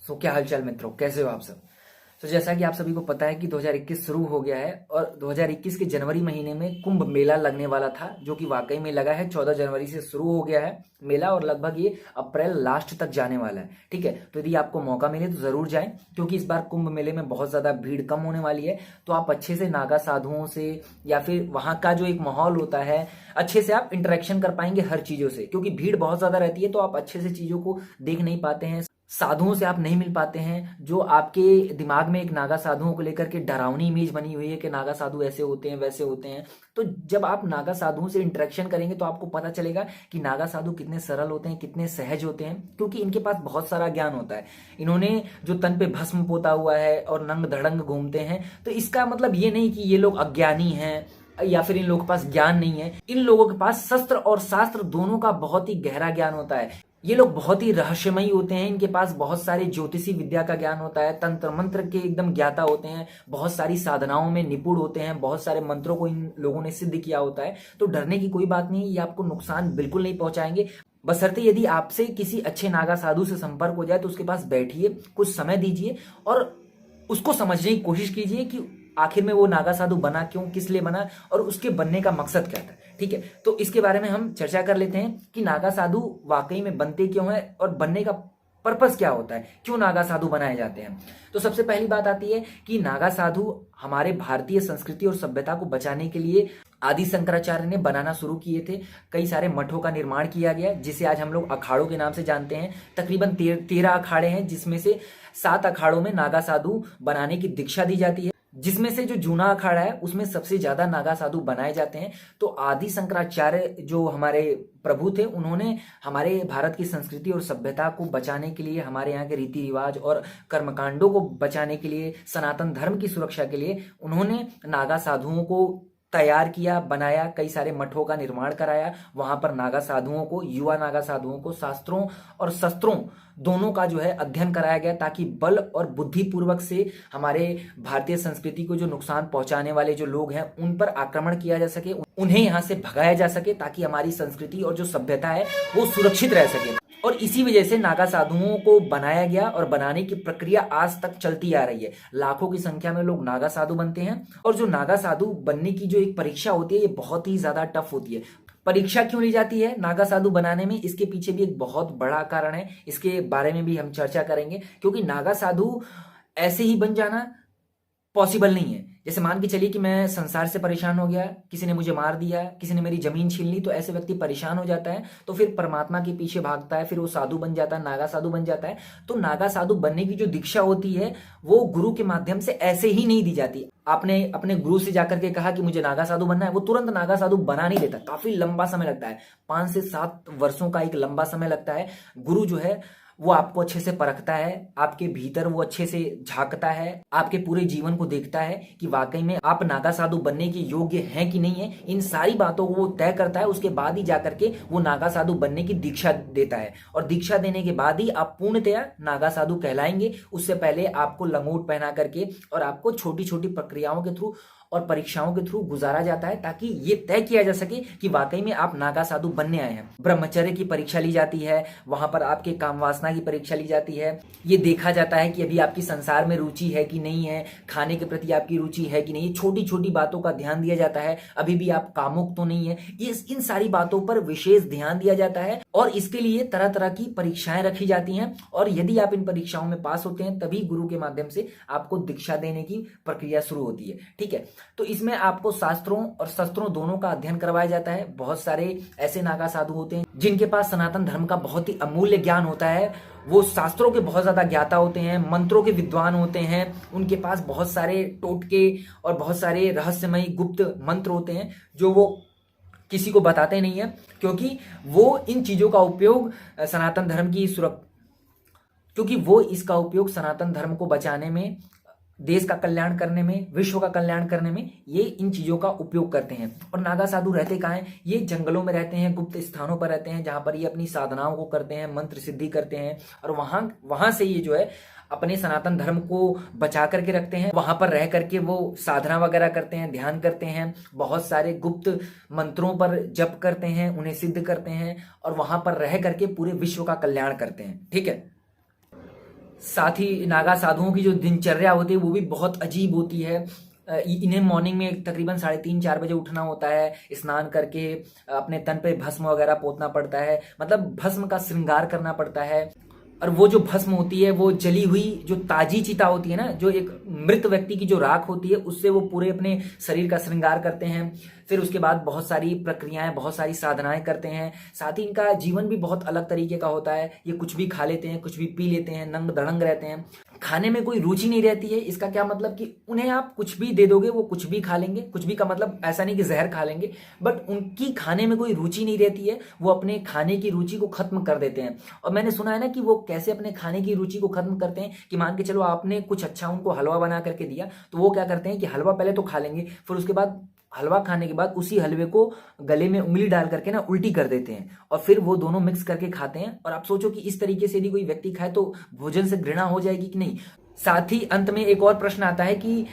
क्या हालचाल मित्रों, कैसे हो आप सब। जैसा कि आप सभी को पता है कि 2021 शुरू हो गया है और 2021 के जनवरी महीने में कुंभ मेला लगने वाला था, जो कि वाकई में लगा है। 14 जनवरी से शुरू हो गया है मेला और लगभग ये अप्रैल लास्ट तक जाने वाला है। ठीक है, तो यदि आपको मौका मिले तो जरूर जाएं, क्योंकि इस बार कुंभ मेले में बहुत ज्यादा भीड़ कम होने वाली है। तो आप अच्छे से नागा साधुओं से या फिर वहां का जो एक माहौल होता है, अच्छे से आप इंटरेक्शन कर पाएंगे हर चीजों से, क्योंकि भीड़ बहुत ज्यादा रहती है तो आप अच्छे से चीजों को देख नहीं पाते हैं। साधुओं से आप नहीं मिल पाते हैं। जो आपके दिमाग में एक नागा साधुओं को लेकर के डरावनी इमेज बनी हुई है कि नागा साधु ऐसे होते हैं वैसे होते हैं, तो जब आप नागा साधुओं से इंटरेक्शन करेंगे तो आपको पता चलेगा कि नागा साधु कितने सरल होते हैं, कितने सहज होते हैं, क्योंकि इनके पास बहुत सारा ज्ञान होता है। इन्होंने जो तन पे भस्म पोता हुआ है और नंग धड़ंग घूमते हैं, तो इसका मतलब ये नहीं कि ये लोग अज्ञानी हैं या फिर इन लोगों के पास ज्ञान नहीं है। इन लोगों के पास शस्त्र और शास्त्र दोनों का बहुत ही गहरा ज्ञान होता है। ये लोग बहुत ही रहस्यमयी होते हैं। इनके पास बहुत सारे ज्योतिषी विद्या का ज्ञान होता है, तंत्र मंत्र के एकदम ज्ञाता होते हैं, बहुत सारी साधनाओं में निपुण होते हैं, बहुत सारे मंत्रों को इन लोगों ने सिद्ध किया होता है। तो डरने की कोई बात नहीं, ये आपको नुकसान बिल्कुल नहीं पहुंचाएंगे। बशर्ते यदि आपसे किसी अच्छे नागा साधु से संपर्क हो जाए तो उसके पास बैठिए, कुछ समय दीजिए और उसको समझने की कोशिश कीजिए कि आखिर में वो नागा साधु बना क्यों, किस लिए बना और उसके बनने का मकसद क्या था। ठीक है, तो इसके बारे में हम चर्चा कर लेते हैं कि नागा साधु वाकई में बनते क्यों हैं और बनने का पर्पस क्या होता है, क्यों नागा साधु बनाए जाते हैं। तो सबसे पहली बात आती है कि नागा साधु हमारे भारतीय संस्कृति और सभ्यता को बचाने के लिए आदि शंकराचार्य ने बनाना शुरू किए थे। कई सारे मठों का निर्माण किया गया, जिसे आज हम लोग अखाड़ों के नाम से जानते हैं। तकरीबन 13 अखाड़े हैं, जिसमें से 7 अखाड़ों में नागा साधु बनाने की दीक्षा दी जाती है, जिसमें से जो जूना अखाड़ा है उसमें सबसे ज्यादा नागा साधु बनाए जाते हैं। तो आदि शंकराचार्य जो हमारे प्रभु थे, उन्होंने हमारे भारत की संस्कृति और सभ्यता को बचाने के लिए, हमारे यहाँ के रीति रिवाज और कर्मकांडों को बचाने के लिए, सनातन धर्म की सुरक्षा के लिए उन्होंने नागा साधुओं को तैयार किया, बनाया, कई सारे मठों का निर्माण कराया। वहां पर नागा साधुओं को, युवा नागा साधुओं को शास्त्रों और शस्त्रों दोनों का जो है अध्ययन कराया गया, ताकि बल और बुद्धि पूर्वक से हमारे भारतीय संस्कृति को जो नुकसान पहुंचाने वाले जो लोग हैं उन पर आक्रमण किया जा सके, उन्हें यहाँ से भगाया जा सके, ताकि हमारी संस्कृति और जो सभ्यता है वो सुरक्षित रह सके। और इसी वजह से नागा साधुओं को बनाया गया और बनाने की प्रक्रिया आज तक चलती आ रही है। लाखों की संख्या में लोग नागा साधु बनते हैं और जो नागा साधु बनने की जो एक परीक्षा होती है ये बहुत ही ज्यादा टफ होती है। परीक्षा क्यों ली जाती है नागा साधु बनाने में, इसके पीछे भी एक बहुत बड़ा कारण है। इसके बारे में भी हम चर्चा करेंगे, क्योंकि नागा साधु ऐसे ही बन जाना पॉसिबल नहीं है। जैसे मान के चलिए कि मैं संसार से परेशान हो गया, किसी ने मुझे मार दिया, किसी ने मेरी जमीन छीन ली, तो ऐसे व्यक्ति परेशान हो जाता है, तो फिर परमात्मा के पीछे भागता है, फिर वो साधु बन जाता है, नागा साधु बन जाता है। तो नागा साधु बनने की जो दीक्षा होती है वो गुरु के माध्यम से ऐसे ही नहीं दी जाती। आपने अपने गुरु से जाकर के कहा कि मुझे नागा साधु बनना है, वो तुरंत नागा साधु बना नहीं देता, काफी लंबा समय लगता है। 5 से 7 वर्षों का एक लंबा समय लगता है। गुरु जो है वो आपको अच्छे से परखता है, आपके भीतर वो अच्छे से झांकता है, आपके पूरे जीवन को देखता है कि वाकई में आप नागा साधु बनने के योग्य हैं कि नहीं है। इन सारी बातों को वो तय करता है, उसके बाद ही जाकर के वो नागा साधु बनने की दीक्षा देता है। और दीक्षा देने के बाद ही आप पूर्णतया नागा साधु कहलाएंगे। उससे पहले आपको लंगोट पहना करके और आपको छोटी छोटी प्रक्रियाओं के थ्रू और परीक्षाओं के थ्रू गुजारा जाता है, ताकि ये तय किया जा सके कि वाकई में आप नागा साधु बनने आए हैं। ब्रह्मचर्य की परीक्षा ली जाती है, वहां पर आपके काम वासना की परीक्षा ली जाती है। ये देखा जाता है कि अभी आपकी संसार में रुचि है कि नहीं है, खाने के प्रति आपकी रुचि है कि नहीं, छोटी छोटी बातों का ध्यान दिया जाता है, अभी भी आप कामुक तो नहीं है। ये इन सारी बातों पर विशेष ध्यान दिया जाता है और इसके लिए तरह तरह की परीक्षाएं रखी जाती हैं। और यदि आप इन परीक्षाओं में पास होते हैं तभी गुरु के माध्यम से आपको दीक्षा देने की प्रक्रिया शुरू होती है। ठीक है, तो इसमें आपको शास्त्रों और शस्त्रों दोनों का अध्ययन करवाया जाता है। बहुत सारे ऐसे नागा साधु होते हैं जिनके पास सनातन धर्म का बहुत ही अमूल्य ज्ञान होता है। वो शास्त्रों के बहुत ज्यादा ज्ञाता होते हैं, मंत्रों के विद्वान होते हैं, उनके पास बहुत सारे टोटके और बहुत सारे रहस्यमयी गुप्त मंत्र होते हैं जो वो किसी को बताते नहीं है, क्योंकि वो इन चीजों का उपयोग सनातन धर्म की क्योंकि वो इसका उपयोग सनातन धर्म को बचाने में, देश का कल्याण करने में, विश्व का कल्याण करने में ये इन चीजों का उपयोग करते हैं। और नागा साधु रहते कहाँ हैं? ये जंगलों में रहते हैं, गुप्त स्थानों पर रहते हैं, जहां पर ये अपनी साधनाओं को करते हैं, मंत्र सिद्धि करते हैं और वहां से ये जो है अपने सनातन धर्म को बचा करके रखते हैं। वहां पर रह करके वो साधना वगैरह करते हैं, ध्यान करते हैं, बहुत सारे गुप्त मंत्रों पर जप करते हैं, उन्हें सिद्ध करते हैं और वहां पर रह करके पूरे विश्व का कल्याण करते हैं। ठीक है, साथ ही नागा साधुओं की जो दिनचर्या होती है वो भी बहुत अजीब होती है। इन्हें मॉर्निंग में तकरीबन 3:30-4 बजे उठना होता है, स्नान करके अपने तन पे भस्म वगैरह पोतना पड़ता है, मतलब भस्म का श्रृंगार करना पड़ता है। और वो जो भस्म होती है वो जली हुई जो ताजी चिता होती है ना, जो एक मृत व्यक्ति की जो राख होती है उससे वो पूरे अपने शरीर का श्रृंगार करते हैं। फिर उसके बाद बहुत सारी प्रक्रियाएं, बहुत सारी साधनाएं करते हैं। साथ ही इनका जीवन भी बहुत अलग तरीके का होता है। ये कुछ भी खा लेते हैं, कुछ भी पी लेते हैं, नंग धड़ंग रहते हैं। खाने में कोई रुचि नहीं रहती है। इसका क्या मतलब कि उन्हें आप कुछ भी दे दोगे वो कुछ भी खा लेंगे। कुछ भी का मतलब ऐसा नहीं कि जहर खा लेंगे, बट उनकी खाने में कोई रुचि नहीं रहती है। वो अपने खाने की रुचि को खत्म कर देते हैं। और मैंने सुना है ना कि वो कैसे अपने खाने की रुचि को खत्म करते हैं, कि मान के चलो आपने कुछ अच्छा उनको हलवा बना करके दिया, तो वो क्या करते हैं कि हलवा पहले तो खा लेंगे, फिर उसके बाद हलवा खाने के बाद उसी हलवे को गले में उंगली डाल करके ना उल्टी कर देते हैं, और फिर वो दोनों मिक्स करके खाते हैं। और आप सोचो कि इस तरीके से यदि कोई व्यक्ति खाए तो भोजन से घृणा हो जाएगी कि नहीं। साथ ही अंत में एक और प्रश्न आता है कि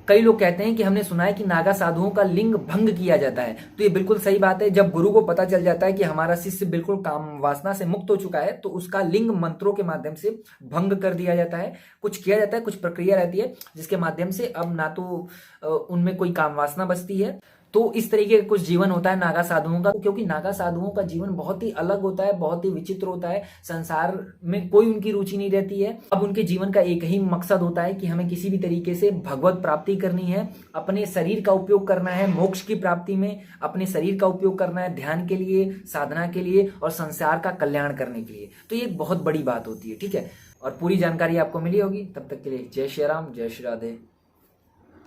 कई लोग कहते हैं कि हमने सुना है कि नागा साधुओं का लिंग भंग किया जाता है। तो ये बिल्कुल सही बात है। जब गुरु को पता चल जाता है कि हमारा शिष्य बिल्कुल काम वासना से मुक्त हो चुका है, तो उसका लिंग मंत्रों के माध्यम से भंग कर दिया जाता है। कुछ किया जाता है, कुछ प्रक्रिया रहती है जिसके माध्यम से अब ना तो उनमें कोई काम वासना बचती है। तो इस तरीके का कुछ जीवन होता है नागा साधुओं का, क्योंकि नागा साधुओं का जीवन बहुत ही अलग होता है, बहुत ही विचित्र होता है। संसार में कोई उनकी रुचि नहीं रहती है। अब उनके जीवन का एक ही मकसद होता है कि हमें किसी भी तरीके से भगवत प्राप्ति करनी है, अपने शरीर का उपयोग करना है मोक्ष की प्राप्ति में, अपने शरीर का उपयोग करना है ध्यान के लिए, साधना के लिए और संसार का कल्याण करने के लिए। तो ये एक बहुत बड़ी बात होती है, ठीक है। और पूरी जानकारी आपको मिली होगी। तब तक के लिए जय श्री राम, जय श्री राधे।